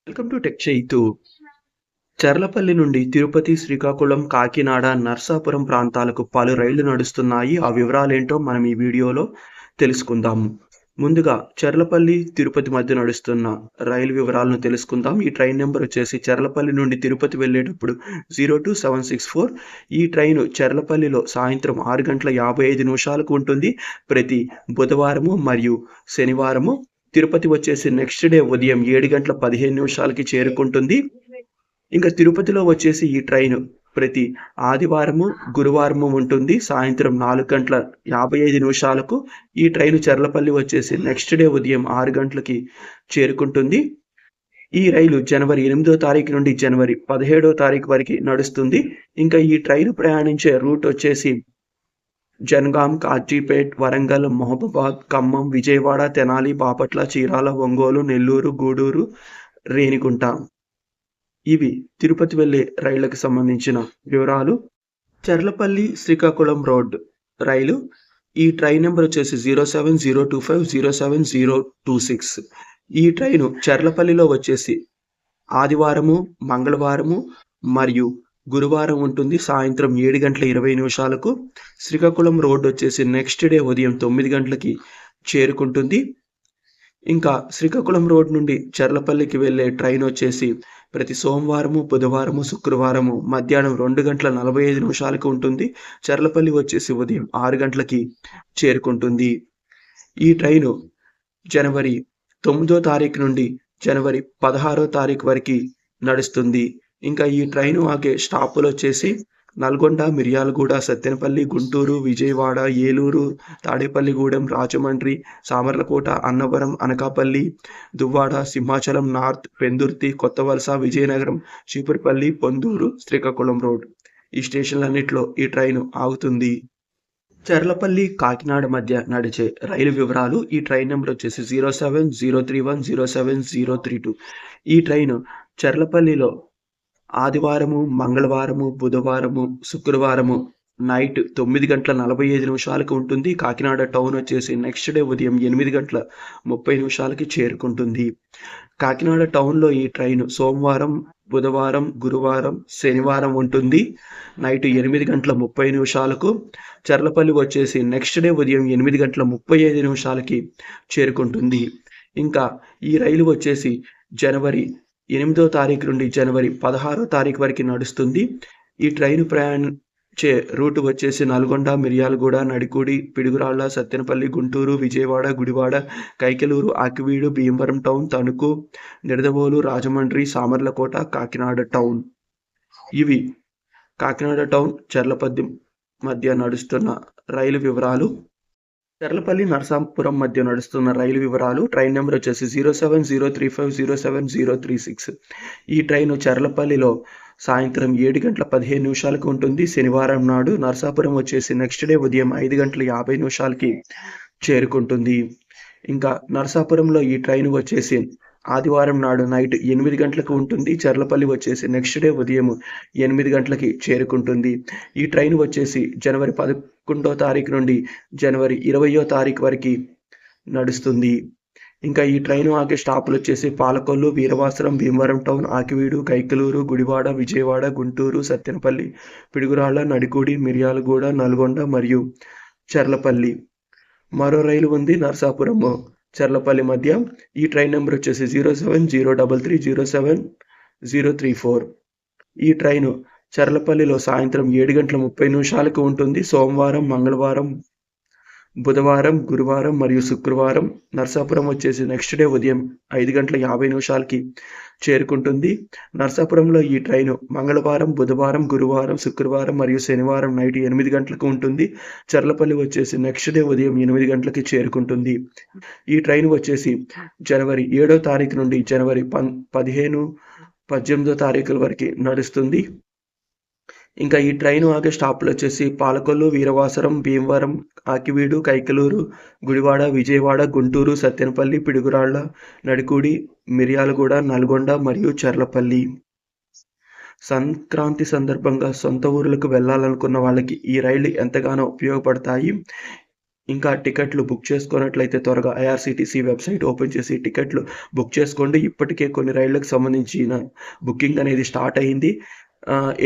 Welcome to tech Chaitu. Charlapalli నుండి తిరుపతి, శ్రీకాకుళం, కాకినాడ, నర్సాపురం ప్రాంతాలకు పలు రైళ్లు నడుస్తున్నాయి. ఆ వివరాలేంటో మనం ఈ వీడియోలో తెలుసుకుందాము. ముందుగా చర్లపల్లి, తిరుపతి మధ్య నడుస్తున్న రైలు వివరాలను తెలుసుకుందాం. ఈ ట్రైన్ నెంబర్ వచ్చేసి చర్లపల్లి నుండి తిరుపతి వెళ్ళేటప్పుడు 02764. ఈ ట్రైను చర్లపల్లిలో సాయంత్రం 6:55 ఉంటుంది. ప్రతి బుధవారము మరియు శనివారము. తిరుపతి వచ్చేసి నెక్స్ట్ డే ఉదయం 7:15 చేరుకుంటుంది. ఇంకా తిరుపతిలో వచ్చేసి ఈ ట్రైన్ ప్రతి ఆదివారము, గురువారము ఉంటుంది. సాయంత్రం 4:55 ఈ ట్రైన్ చర్లపల్లి వచ్చేసి నెక్స్ట్ డే ఉదయం 6 చేరుకుంటుంది. ఈ రైలు జనవరి 8వ తారీఖు నుండి జనవరి 17వ తారీఖు వరకు నడుస్తుంది. ఇంకా ఈ ట్రైన్ ప్రయాణించే రూట్ వచ్చేసి జనగాం, కాజీపేట్, వరంగల్, మహబూబాద్, ఖమ్మం, విజయవాడ, తెనాలి, బాపట్ల, చీరాల, ఒంగోలు, నెల్లూరు, గూడూరు, రేణిగుంట. ఇవి తిరుపతి వెళ్ళే రైళ్లకు సంబంధించిన వివరాలు. చర్లపల్లి శ్రీకాకుళం రోడ్ రైలు. ఈ ట్రైన్ నెంబర్ వచ్చేసి 07025 07026. ఈ ట్రైను చర్లపల్లిలో వచ్చేసి ఆదివారము, మంగళవారము మరియు గురువారం ఉంటుంది. సాయంత్రం 7:20 శ్రీకాకుళం రోడ్ వచ్చేసి నెక్స్ట్ డే ఉదయం 9 చేరుకుంటుంది. ఇంకా శ్రీకాకుళం రోడ్ నుండి చర్లపల్లికి వెళ్ళే ట్రైన్ వచ్చేసి ప్రతి సోమవారము, బుధవారము, శుక్రవారము మధ్యాహ్నం 2:45 ఉంటుంది. చర్లపల్లి వచ్చేసి ఉదయం 6 చేరుకుంటుంది. ఈ ట్రైను జనవరి 9వ తారీఖు నుండి జనవరి 16వ తారీఖు వరకు నడుస్తుంది. ఇంకా ఈ ట్రైను ఆగే స్టాపులు వచ్చేసి నల్గొండ, మిర్యాలగూడ, సత్తెనపల్లి, గుంటూరు, విజయవాడ, ఏలూరు, తాడేపల్లిగూడెం, రాజమండ్రి, సామర్లకోట, అన్నవరం, అనకాపల్లి, దువ్వాడ, సింహాచలం నార్త్, పెందుర్తి, కొత్తవలస, విజయనగరం, చీపురుపల్లి, పొందూరు, శ్రీకాకుళం రోడ్. ఈ స్టేషన్లన్నింటిలో ఈ ట్రైను ఆగుతుంది. చర్లపల్లి, కాకినాడ మధ్య నడిచే రైలు వివరాలు. ఈ ట్రైన్ నెంబర్ వచ్చేసి 07031 07032. ఈ ట్రైను చర్లపల్లిలో ఆదివారము, మంగళవారము, బుధవారము, శుక్రవారము నైట్ 9:45 ఉంటుంది. కాకినాడ టౌన్ వచ్చేసి నెక్స్ట్ డే ఉదయం 8:30 చేరుకుంటుంది. కాకినాడ టౌన్లో ఈ ట్రైన్ సోమవారం, బుధవారం, గురువారం, శనివారం ఉంటుంది. నైట్ 8:30 చర్లపల్లి వచ్చేసి నెక్స్ట్ డే ఉదయం 8:35 చేరుకుంటుంది. ఇంకా ఈ రైలు వచ్చేసి జనవరి 8వ తారీఖు నుండి జనవరి 16వ తారీఖు వరకు నడుస్తుంది. ఈ ట్రైన్ ప్రయాణించే రూట్ వచ్చేసి నల్గొండ, మిర్యాలగూడ, నడికూడి, పిడుగురాళ్ళ, సత్తెనపల్లి, గుంటూరు, విజయవాడ, గుడివాడ, కైకలూరు, ఆకివీడు, భీమవరం టౌన్, తణుకు, నిడదవోలు, రాజమండ్రి, సామర్లకోట, కాకినాడ టౌన్. ఇవి కాకినాడ టౌన్, చర్లపల్లి మధ్య నడుస్తున్న రైలు వివరాలు. చర్లపల్లి, నరసాపురం మధ్య నడుస్తున్న రైలు వివరాలు. ట్రైన్ నెంబర్ వచ్చేసి 07035 07036. ఈ ట్రైను చర్లపల్లిలో సాయంత్రం 7:15 ఉంటుంది. శనివారం నాడు. నరసాపురం వచ్చేసి నెక్స్ట్ డే ఉదయం 5:50 చేరుకుంటుంది. ఇంకా నరసాపురంలో ఈ ట్రైన్ వచ్చేసి ఆదివారం నాడు నైట్ 8 ఉంటుంది. చర్లపల్లి వచ్చేసి నెక్స్ట్ డే ఉదయం 8 చేరుకుంటుంది. ఈ ట్రైన్ వచ్చేసి జనవరి 11వ తారీఖు నుండి జనవరి 20వ తారీఖు వరకు నడుస్తుంది. ఇంకా ఈ ట్రైన్ ఆగే స్టాపులు వచ్చేసి పాలకొల్లు, వీరవాసరం, భీమవరం టౌన్, ఆకివీడు, కైకలూరు, గుడివాడ, విజయవాడ, గుంటూరు, సత్తెనపల్లి, పిడుగురాళ్ళ, నడికూడి, మిర్యాలగూడ, నల్గొండ మరియు చర్లపల్లి. మరో రైలు ఉంది నరసాపురం, చర్లపల్లి మధ్య. ఈ ట్రైన్ నెంబర్ వచ్చేసి 07033 07034. ఈ ట్రైను చర్లపల్లిలో సాయంత్రం 7:30 ఉంటుంది. సోమవారం, మంగళవారం, బుధవారం, గురువారం మరియు శుక్రవారం. నరసాపురం వచ్చేసి నెక్స్ట్ డే ఉదయం 5:50 చేరుకుంటుంది. నరసాపురంలో ఈ ట్రైను మంగళవారం, బుధవారం, గురువారం, శుక్రవారం మరియు శనివారం నైట్ 8 ఉంటుంది. చర్లపల్లి వచ్చేసి నెక్స్ట్ డే ఉదయం 8 చేరుకుంటుంది. ఈ ట్రైన్ వచ్చేసి జనవరి 7వ తారీఖు నుండి జనవరి 15, 18వ తారీఖుల వరకు నడుస్తుంది. ఇంకా ఈ ట్రైన్ ఆగే స్టాపులు వచ్చేసి పాలకొల్లు, వీరవాసరం, భీమవరం, ఆకివీడు, కైకలూరు, గుడివాడ, విజయవాడ, గుంటూరు, సత్తెనపల్లి, పిడుగురాళ్ళ, నడికూడి, మిర్యాలగూడ, నల్గొండ మరియు చర్లపల్లి. సంక్రాంతి సందర్భంగా సొంత ఊర్లకు వెళ్ళాలనుకున్న వాళ్ళకి ఈ రైళ్లు ఎంతగానో ఉపయోగపడతాయి. ఇంకా టికెట్లు బుక్ చేసుకున్నట్లయితే త్వరగా ఐఆర్సీటీసీ వెబ్సైట్ ఓపెన్ చేసి టికెట్లు బుక్ చేసుకోండి. ఇప్పటికే కొన్ని రైళ్లకు సంబంధించిన బుకింగ్ అనేది స్టార్ట్ అయింది.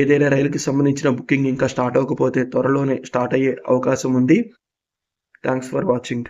ఏదైనా రైలుకి సంబంధించిన బుకింగ్ ఇంకా స్టార్ట్ అవ్వకపోతే త్వరలోనే స్టార్ట్ అయ్యే అవకాశం ఉంది. Thanks for watching.